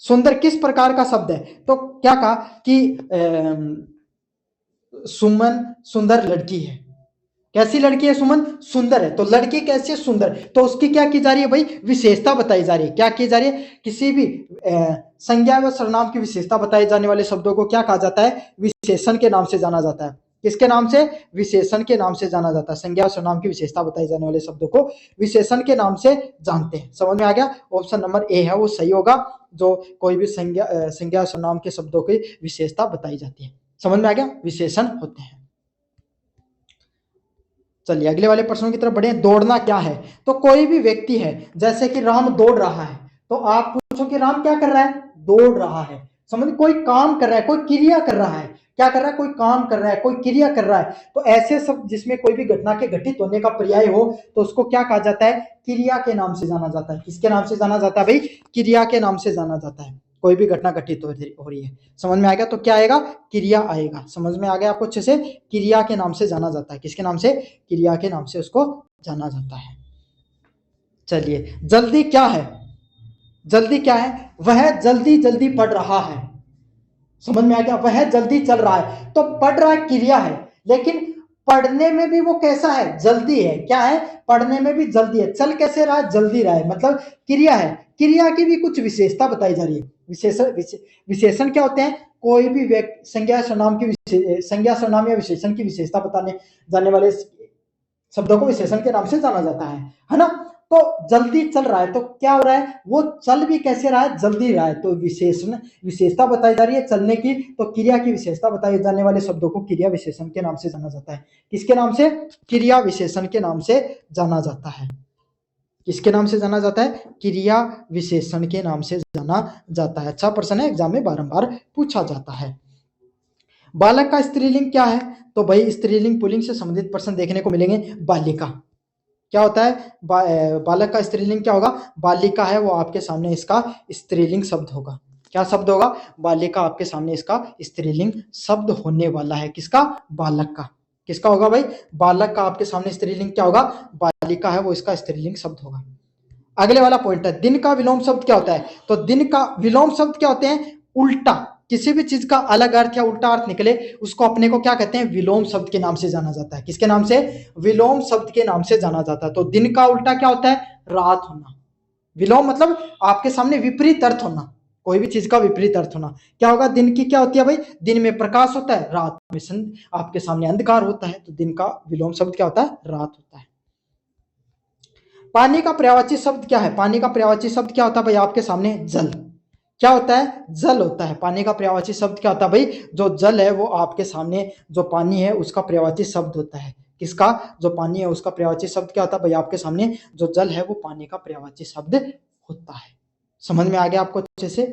सुंदर किस प्रकार का शब्द है? तो क्या कहा कि सुमन सुंदर लड़की है। कैसी लड़की है सुमन? सुंदर है। तो लड़की कैसी है? सुंदर। तो उसकी क्या की जा रही है भाई? विशेषता बताई जा रही है। क्या की जा रही है? किसी भी संज्ञा व सर्वनाम की विशेषता बताए जाने वाले शब्दों को क्या कहा जाता है? विशेषण के नाम से जाना जाता है। किसके नाम से? विशेषण के नाम से जाना जाता है। संज्ञा और सर्वनाम की विशेषता बताई जाने वाले शब्दों को विशेषण के नाम से जानते हैं। समझ में आ गया? ऑप्शन नंबर ए है वो सही होगा, जो कोई भी संज्ञा सर्वनाम के शब्दों की विशेषता बताई जाती है। समझ में आ गया? विशेषण होते हैं। चलिए अगले वाले प्रश्नों की तरफ बढ़े। दौड़ना क्या है? तो कोई भी व्यक्ति है, जैसे कि राम दौड़ रहा है, तो आप पूछो कि राम क्या कर रहा है? दौड़ रहा है। समझ, कोई काम कर रहा है, कोई क्रिया कर रहा है। क्या कर रहा है? कोई काम कर रहा है, कोई क्रिया कर रहा है। तो ऐसे सब जिसमें कोई भी घटना के घटित होने का पर्याय हो, तो उसको क्या कहा जाता है? क्रिया के नाम से जाना जाता है। किसके नाम से जाना जाता है भाई? क्रिया के नाम से जाना जाता है। कोई भी घटना घटित हो रही है, समझ में आ गया? तो क्या आएगा? क्रिया आएगा। समझ में आ गया आपको अच्छे से? क्रिया के नाम से जाना जाता है। किसके नाम से? क्रिया के नाम से उसको जाना जाता है। चलिए, जल्दी क्या है? जल्दी क्या है? वह जल्दी जल्दी पढ़ रहा है। समझ में आ गया, वह जल्दी चल रहा है। तो पढ़ रहा है क्रिया है, लेकिन पढ़ने में भी वो कैसा है, जल्दी है। क्या है, पढ़ने में भी जल्दी है। चल कैसे रहा है, जल्दी रहा है, मतलब क्रिया है। क्रिया की भी कुछ विशेषता बताई जा रही है। विशेषण क्या होते हैं, कोई भी व्यक्ति संज्ञा सर्वनाम की संज्ञा सर्वनाम या विशेषण की विशेषता बताने जाने वाले शब्दों को विशेषण के नाम से जाना जाता है ना। तो जल्दी चल रहा है, तो क्या हो रहा है, वो चल भी कैसे रहा है, जल्दी रहा है। तो विशेषण विशेषता बताई जा रही है चलने की, तो क्रिया की विशेषता बताए जाने वाले शब्दों को क्रिया विशेषण के नाम से जाना जाता है। किसके नाम से, क्रिया विशेषण के नाम से जाना जाता है। किसके नाम से जाना जाता है, क्रिया विशेषण के नाम से जाना जाता है। अच्छा प्रश्न है, एग्जाम में बारंबार पूछा जाता है। बालक का स्त्रीलिंग क्या है, तो भाई स्त्रीलिंग पुल्लिंग से संबंधित प्रश्न देखने को मिलेंगे। बालिका क्या होता है, बालक का स्त्रीलिंग क्या होगा, बालिका है, वो आपके सामने इसका स्त्रीलिंग शब्द होगा। क्या शब्द होगा, बालिका आपके सामने इसका स्त्रीलिंग शब्द होने वाला है। किसका, बालक का। किसका होगा भाई, बालक का आपके सामने स्त्रीलिंग क्या होगा, बालिका है, वो इसका स्त्रीलिंग शब्द होगा। अगले वाला पॉइंट है, दिन का विलोम शब्द क्या होता है, तो दिन का विलोम शब्द क्या होते हैं, उल्टा, किसी भी चीज का अलग अर्थ या उल्टा अर्थ निकले उसको अपने को क्या कहते हैं, विलोम शब्द के नाम से जाना जाता है। किसके नाम से, विलोम शब्द के नाम से जाना जाता है। तो दिन का उल्टा क्या होता है, रात होना। विलोम मतलब आपके सामने विपरीत अर्थ होना, कोई भी चीज का विपरीत अर्थ होना। क्या होगा, दिन की क्या होती है भाई, दिन में प्रकाश होता है, रात में आपके सामने अंधकार होता है। तो दिन का विलोम शब्द क्या होता है, रात होता है। पानी का पर्यायवाची शब्द क्या है, पानी का पर्यायवाची शब्द क्या होता है भाई, आपके सामने जल। क्या होता है, जल होता है। पानी का पर्यायवाची शब्द क्या होता है भाई, जो जल है वो आपके सामने, जो पानी है उसका पर्यायवाची शब्द होता है। किसका, जो पानी है उसका पर्यायवाची शब्द क्या होता है भाई, आपके सामने जो जल है वो पानी का पर्यायवाची शब्द होता है। समझ में आ गया आपको अच्छे से।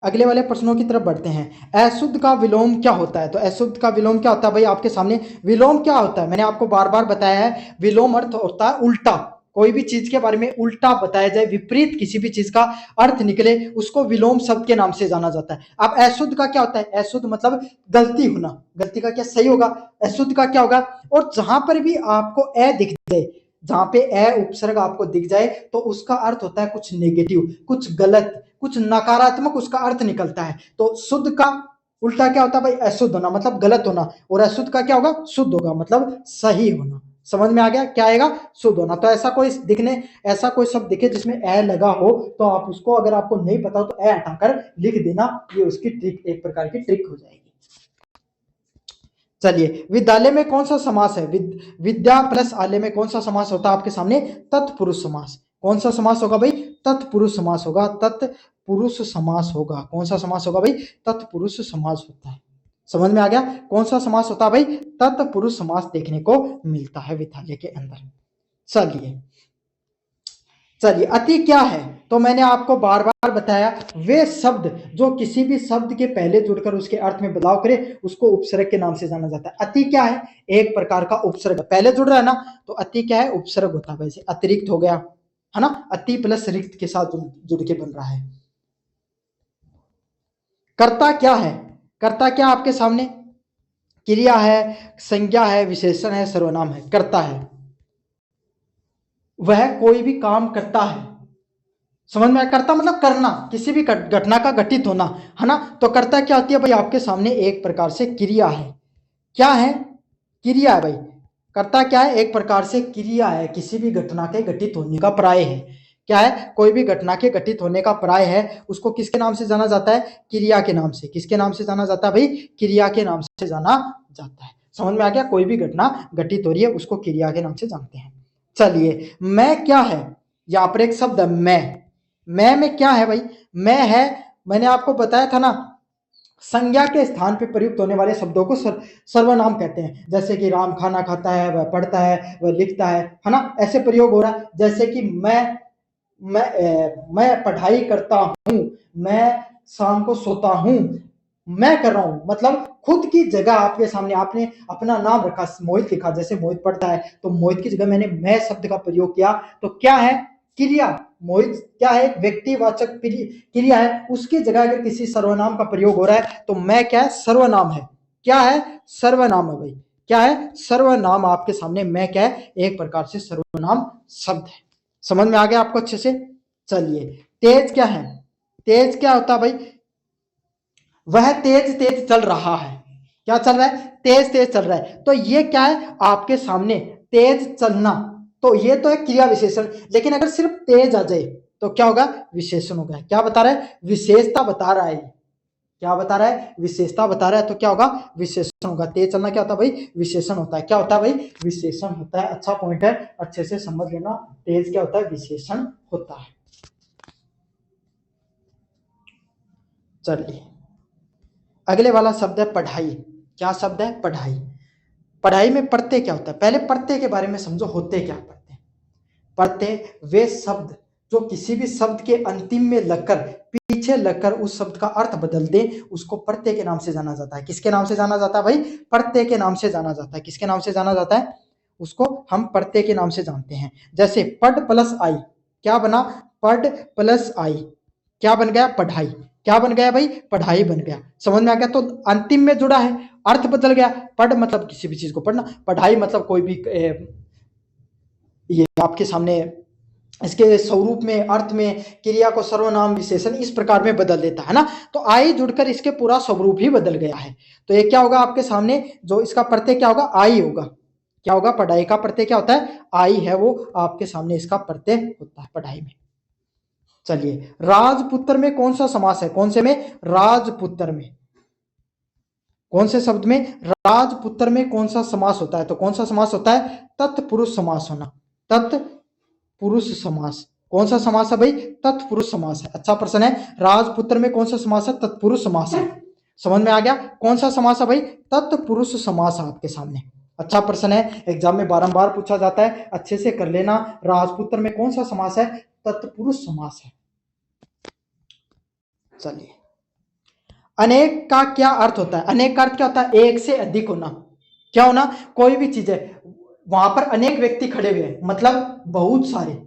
अगले वाले प्रश्नों की तरफ बढ़ते हैं। अशुद्ध का विलोम क्या होता है, तो अशुद्ध का विलोम क्या होता है भाई, आपके सामने विलोम क्या होता है, मैंने आपको बार बार बताया है, विलोम अर्थ होता है उल्टा। कोई भी चीज के बारे में उल्टा बताया जाए, विपरीत किसी भी चीज का अर्थ निकले, उसको विलोम शब्द के नाम से जाना जाता है। अब अशुद्ध का क्या होता है, अशुद्ध मतलब गलती होना, गलती का क्या सही होगा, अशुद्ध का क्या होगा। और जहां पर भी आपको अ दिख जाए, जहां पे अ उपसर्ग आपको दिख जाए, तो उसका अर्थ होता है कुछ नेगेटिव, कुछ गलत, कुछ नकारात्मक उसका अर्थ निकलता है। तो शुद्ध का उल्टा क्या होता है भाई, अशुद्ध होना मतलब गलत होना, और अशुद्ध का क्या होगा, शुद्ध होगा मतलब सही होना। समझ में आ गया, क्या आएगा, शुद्ध होना। तो ऐसा कोई दिखने, ऐसा कोई शब्द दिखे जिसमें ए लगा हो, तो आप उसको, अगर आपको नहीं पता हो तो ए हटाकर लिख देना, ये उसकी ट्रिक, एक प्रकार की ट्रिक हो जाएगी। चलिए, विद्यालय में कौन सा समास है, विद्या प्लस आलय में कौन सा समास होता है आपके सामने, तत्पुरुष समास। कौन सा समास होगा भाई, तत्पुरुष समास होगा, तत्पुरुष समास होगा। कौन सा समास होगा भाई, तत्पुरुष समास होता है। समझ में आ गया, कौन सा समास होता है भाई, तत्पुरुष समास देखने को मिलता है विद्यालय के अंदर। चलिए चलिए, अति क्या है, तो मैंने आपको बार बार बताया, वे शब्द जो किसी भी शब्द के पहले जुड़कर उसके अर्थ में बदलाव करे उसको उपसर्ग के नाम से जाना जाता है। अति क्या है, एक प्रकार का उपसर्ग, पहले जुड़ रहा है ना, तो अति क्या है, उपसर्ग होता है। वैसे अतिरिक्त हो गया है ना, अति प्लस रिक्त के साथ जुड़ के बन रहा है। कर्ता क्या है, कर्ता क्या आपके सामने, क्रिया है, संज्ञा है, विशेषण है, सर्वनाम है। कर्ता है, वह कोई भी काम करता है। समझ में आया, कर्ता मतलब करना, किसी भी घटना का घटित होना, है ना। तो कर्ता क्या होती है भाई, आपके सामने एक प्रकार से क्रिया है। क्या है, क्रिया है भाई। कर्ता क्या है, एक प्रकार से क्रिया है, किसी भी घटना के घटित होने का प्राय है। क्या है, कोई भी घटना के घटित होने का प्राय है, उसको किसके नाम से जाना जाता है, क्रिया के नाम से। किसके नाम से जाना जाता है भाई, क्रिया के नाम से जाना जाता है। समझ में आ गया, कोई भी घटना घटित हो रही है उसको क्रिया के नाम से जानते हैं। चलिए, मैं क्या है, यहां पर एक शब्द है मैं में क्या है भाई, मैं है, मैंने आपको बताया था ना, संज्ञा के स्थान पे प्रयुक्त होने वाले शब्दों को सर्वनाम कहते हैं। जैसे कि राम खाना खाता है, वह पढ़ता है, वह लिखता है ना, ऐसे प्रयोग हो रहा है। जैसे कि मैं पढ़ाई करता हूं, मैं शाम को सोता हूं, मैं कर रहा हूं, मतलब खुद की जगह आपके सामने आपने अपना नाम रखा, मोहित लिखा, जैसे मोहित पढ़ता है तो मोहित की जगह मैंने मैं शब्द का प्रयोग किया। तो क्या है, क्रिया। मोहित क्या है, एक व्यक्तिवाचक क्रिया है, उसकी जगह अगर किसी सर्वनाम का प्रयोग हो रहा है तो मैं क्या है, सर्वनाम है। क्या है, सर्वनाम है भाई। क्या है, सर्वनाम आपके सामने मैं क्या है, एक प्रकार से सर्वनाम शब्द है। समझ में आ गया आपको अच्छे से। चलिए, तेज क्या है, तेज क्या होता है भाई, वह तेज तेज चल रहा है। क्या चल रहा है? तेज तेज चल रहा है। तो ये क्या है आपके सामने? तेज चलना। तो ये तो है क्रिया विशेषण, लेकिन अगर सिर्फ तेज आ जाए तो क्या होगा? विशेषण होगा। क्या बता रहा है? विशेषता बता रहा है। क्या बता रहा है? विशेषता बता रहा है, तो क्या होगा? विशेषण होगा। तेज चलना क्या होता है भाई? विशेषण होता है। क्या होता है भाई? विशेषण होता है। अच्छा पॉइंट है, अच्छे से समझ लेना। तेज क्या होता है? विशेषण होता है। चलिए, अगले वाला शब्द है पढ़ाई। क्या शब्द है? पढ़ाई। पढ़ाई में प्रत्यय क्या होता है? पहले प्रत्यय के बारे में समझो, होते क्या प्रत्यय? प्रत्यय वे शब्द जो किसी भी शब्द के अंतिम में लगकर, पीछे लगकर उस शब्द का अर्थ बदल दे, उसको प्रत्यय के नाम से जाना जाता है। किसके नाम से जाना जाता है भाई? प्रत्यय के नाम से जाना जाता है। किसके नाम से जाना जाता है? उसको हम प्रत्यय के नाम से जानते हैं। जैसे पढ़ प्लस आई, क्या बना? पढ़ प्लस आई, क्या बन गया? पढ़ाई। क्या बन गया भाई? पढ़ाई बन गया। समझ में आ गया? तो अंतिम में जुड़ा है, अर्थ बदल गया। पढ़ मतलब किसी भी चीज को पढ़ना, पढ़ाई मतलब कोई भी ये आपके सामने इसके स्वरूप में, अर्थ में, क्रिया को सर्वनाम विशेषण इस प्रकार में बदल देता है ना। तो आई जुड़कर इसके पूरा स्वरूप ही बदल गया है। तो ये क्या होगा आपके सामने? जो इसका प्रत्यय क्या होगा? आई होगा। क्या होगा? पढ़ाई का प्रत्यय क्या होता है? आई है, वो आपके सामने इसका प्रत्यय होता है पढ़ाई में। चलिए, राजपुत्र में कौन सा समास है? कौन से में? राजपुत्र में। कौन से शब्द में? राजपुत्र में कौन सा समास होता है? तो कौन सा समास होता है? तत्पुरुष समास होना। तत्पुरुष समास। कौन सा समास है भाई? तत्पुरुष समास है। अच्छा प्रश्न है। राजपुत्र में कौन सा समास है? तत्पुरुष समास है। समझ में आ गया? कौन सा समास है भाई? तत्पुरुष समास है आपके सामने। अच्छा प्रश्न है, एग्जाम में बारंबार पूछा जाता है, अच्छे से कर लेना। राजपुत्र में कौन सा समास है? तत्पुरुष समास है। चलिए, अनेक का क्या अर्थ होता है? अनेक का अर्थ क्या होता है? एक से अधिक होना। क्या होना? कोई भी चीज है, वहां पर अनेक व्यक्ति खड़े हुए हैं, मतलब बहुत सारे,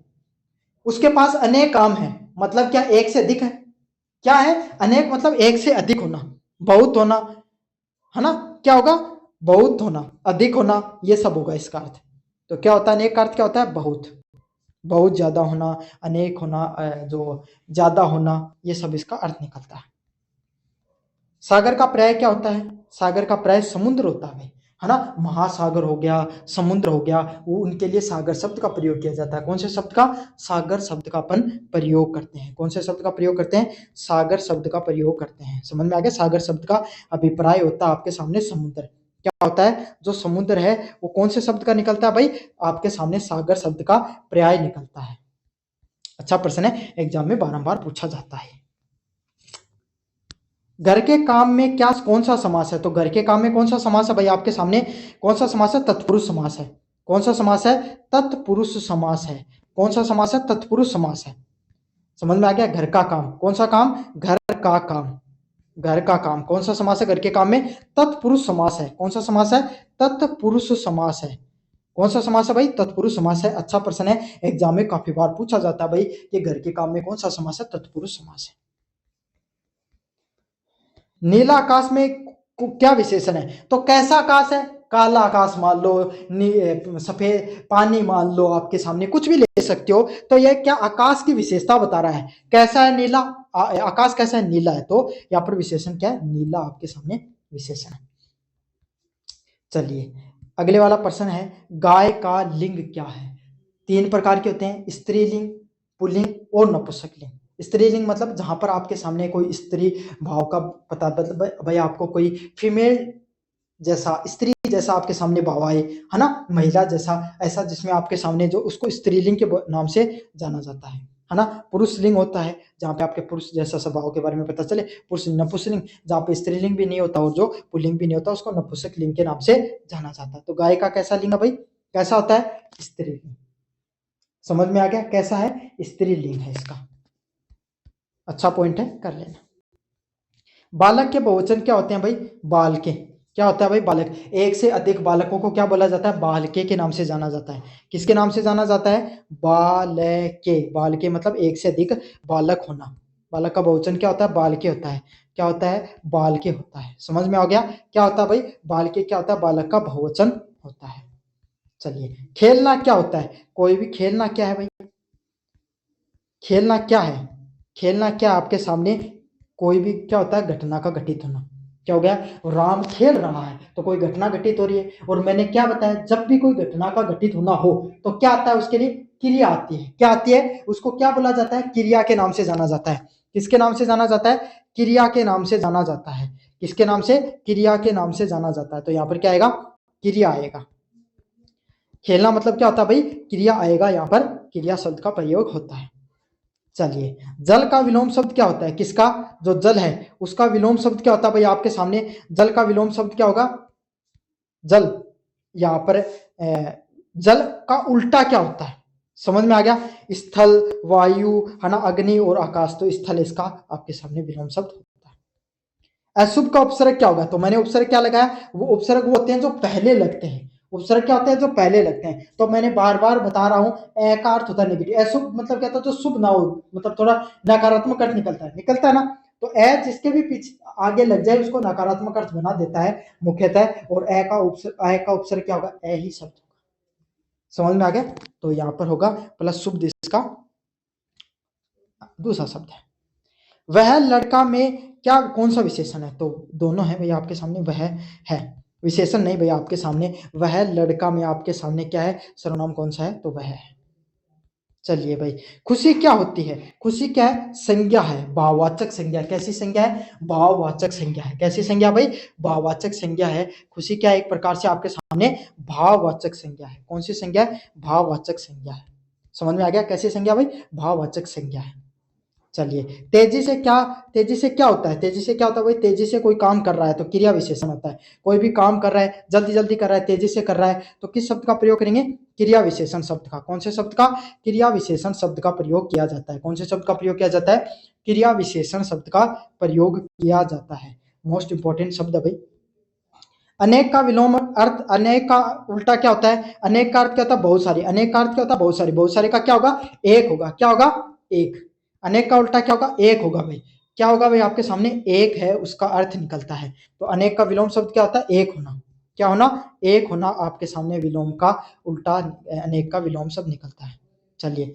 उसके पास अनेक काम है, मतलब क्या? एक से अधिक है। क्या है? अनेक मतलब एक से अधिक होना, बहुत होना, है ना? क्या होगा? बहुत होना, अधिक होना, ये सब होगा इसका अर्थ। तो क्या होता है? अनेक का अर्थ क्या होता है? बहुत, बहुत ज्यादा होना, अनेक होना, जो ज्यादा होना, ये सब इसका अर्थ निकलता है। सागर का पर्याय क्या होता है? सागर का पर्याय समुद्र होता है ना? महासागर हो गया, समुद्र हो गया, वो उनके लिए सागर शब्द का प्रयोग किया जाता है। कौन से शब्द का? सागर शब्द का अपन प्रयोग करते हैं। कौन से शब्द का प्रयोग करते हैं? सागर शब्द का प्रयोग करते हैं। समझ में आ गया? सागर शब्द का अभिप्राय होता है आपके सामने समुद्र। क्या होता है? जो समुद्र है वो कौन से शब्द का निकलता है भाई? आपके सामने सागर शब्द का पर्याय निकलता है। अच्छा प्रश्न है, एग्जाम में बारंबार पूछा जाता है। घर के काम में क्या, कौन सा समास है? तो घर के काम में कौन सा समास है भाई आपके सामने? कौन सा समास है? तत्पुरुष समास है। कौन सा समास है? तत्पुरुष समास है। कौन सा समास है? तत्पुरुष समास है। समझ में आ गया? घर का काम, कौन सा काम? घर का काम। घर का काम कौन सा समास है? घर के काम में तत्पुरुष समास है। कौन सा समास है? तत्पुरुष समास है। कौन सा समास है भाई? तत्पुरुष समास है। अच्छा प्रश्न है, एग्जाम में काफी बार पूछा जाता है भाई कि घर के काम में कौन सा समास है? तत्पुरुष समास है। नीला आकाश में क्या विशेषण है? तो कैसा आकाश है? काला आकाश मान लो, सफेद पानी मान लो, आपके सामने कुछ भी ले सकते हो। तो यह क्या आकाश की विशेषता बता रहा है? कैसा है नीला? आकाश कैसा है? नीला है। तो यहाँ पर विशेषण क्या है? नीला आपके सामने विशेषण है। चलिए, अगले वाला प्रश्न है, गाय का लिंग क्या है? तीन प्रकार के होते हैं, स्त्रीलिंग, पुल्लिंग और नपुंसकलिंग। स्त्रीलिंग मतलब जहां पर आपके सामने कोई स्त्री भाव का पता, मतलब भाई आपको कोई फीमेल जैसा, स्त्री जैसा आपके सामने भाव आए, है ना, महिला जैसा, ऐसा जिसमें आपके सामने जो, उसको स्त्रीलिंग के नाम से जाना जाता है ना। पुरुष लिंग होता है जहाँ पे आपके पुरुष जैसा स्वभाव के बारे में पता चले। पुरुष नपुंसकलिंग जहाँ पे स्त्रीलिंग भी नहीं होता और जो पुल्लिंग भी नहीं होता, उसको नपुंसक लिंग के नाम से जाना जाता है। तो गाय का कैसा लिंग है भाई? कैसा होता है? स्त्रीलिंग। समझ में आ गया? कैसा है? स्त्रीलिंग है इसका। अच्छा पॉइंट है, कर लेना। बालक के बहुवचन क्या होते हैं भाई? बालके। क्या होता है भाई? बालक। एक से अधिक बालकों को क्या बोला जाता है? बालके के नाम से जाना जाता है। किसके नाम से जाना जाता है? बालके। बालके मतलब एक से अधिक बालक होना। बालक का बहुवचन क्या होता है? बालके होता है। क्या होता है? बालके होता है। समझ में आ गया? क्या होता है भाई? बालके क्या होता है? बालक का बहुवचन होता है। चलिए, खेलना क्या होता है? कोई भी खेलना क्या है भाई? खेलना क्या है? खेलना क्या आपके सामने? कोई भी क्या होता है, घटना का घटित होना। क्या हो गया, राम खेल रहा है तो कोई घटना घटित हो रही है। और मैंने क्या बताया, जब भी कोई घटना का घटित होना हो तो क्या आता है, उसके लिए क्रिया आती है। क्या आती है, उसको क्या बोला जाता है, क्रिया के नाम से जाना जाता है। किसके नाम से जाना जाता है, क्रिया के नाम से जाना जाता है। किसके नाम से, क्रिया के नाम से जाना जाता है। तो यहाँ पर क्या आएगा, क्रिया आएगा। खेलना मतलब क्या होता है भाई, क्रिया आएगा, यहाँ पर क्रिया शब्द का प्रयोग होता है। चलिए, जल का विलोम शब्द क्या होता है, किसका, जो जल है उसका विलोम शब्द क्या होता है भाई आपके सामने। जल का विलोम शब्द क्या होगा, जल। यहाँ पर जल का उल्टा क्या होता है, समझ में आ गया। स्थल, वायु है ना, अग्नि और आकाश। तो स्थल इसका आपके सामने विलोम शब्द होता है। अशुभ का उपसर्ग क्या होगा, तो मैंने उपसर्ग क्या लगाया, वो उपसर्ग वो होते हैं जो पहले लगते हैं। उपसर्ग क्या होते हैं, जो पहले लगते हैं। तो मैंने बार बार बता रहा हूं, ए का अर्थ होता है नेगेटिव। अशुभ मतलब क्या होता है, जो शुभ ना हो, मतलब थोड़ा नकारात्मक अर्थ निकलता है ना। तो ए जिसके भी पीछे आगे लग जाए उसको नकारात्मक अर्थ बना देता है मुख्यतः। और ए का उपसर्ग क्या होगा, ए ही शब्द। समझ में आ गया। तो यहाँ पर होगा प्लस शुभ, इसका दूसरा शब्द है। वह लड़का में क्या, कौन सा विशेषण है, तो दोनों है भैया आपके सामने। वह है विशेषण नहीं भैया आपके सामने, वह लड़का में आपके सामने क्या है, सर्वनाम कौन सा है, तो वह है। चलिए भाई, खुशी क्या होती है, खुशी क्या है, संज्ञा है, भाववाचक संज्ञा। कैसी संज्ञा है, भाववाचक संज्ञा है। कैसी संज्ञा भाई, भाववाचक संज्ञा है। खुशी क्या है, एक प्रकार से आपके सामने भाववाचक संज्ञा है। कौन सी संज्ञा है, भाववाचक संज्ञा है। समझ में आ गया, कैसी संज्ञा भाई, भाववाचक संज्ञा है। चलिए, तेजी से क्या होता है, तेजी से क्या होता है भाई, तेजी से कोई काम कर रहा है तो क्रिया विशेषण होता है। कोई भी काम कर रहा है, जल्दी जल्दी कर रहा है, तेजी से कर रहा है, तो किस शब्द का प्रयोग करेंगे, क्रिया विशेषण शब्द का। कौन से शब्द का, क्रिया विशेषण शब्द का प्रयोग किया जाता है। कौन से शब्द का प्रयोग किया जाता है, क्रिया विशेषण शब्द का प्रयोग किया जाता है। मोस्ट इंपॉर्टेंट शब्द है भाई। अनेक का विलोम अर्थ, अनेक का उल्टा क्या होता है, अनेक का अर्थ क्या होता है, बहुत सारी। अनेक का अर्थ क्या होता है, बहुत सारी। बहुत सारे का क्या होगा, एक होगा। क्या होगा, एक। अनेक का उल्टा क्या होगा, एक होगा भाई। क्या होगा भाई, आपके सामने एक है, उसका अर्थ निकलता है। तो अनेक का विलोम शब्द क्या होता है, एक होना। क्या होना, एक होना। आपके सामने विलोम का उल्टा अनेक का विलोम शब्द निकलता है। चलिए,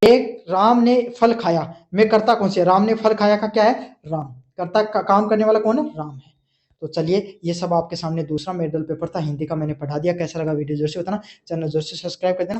एक राम ने फल खाया में कर्ता कौन से, राम ने फल खाया का क्या है, राम। कर्ता का काम करने वाला कौन है, राम है। तो चलिए, ये सब आपके सामने दूसरा मॉडल पेपर था हिंदी का, मैंने पढ़ा दिया। कैसा लगा वीडियो, जोर से बताना। चैनल जोर से सब्सक्राइब कर देना।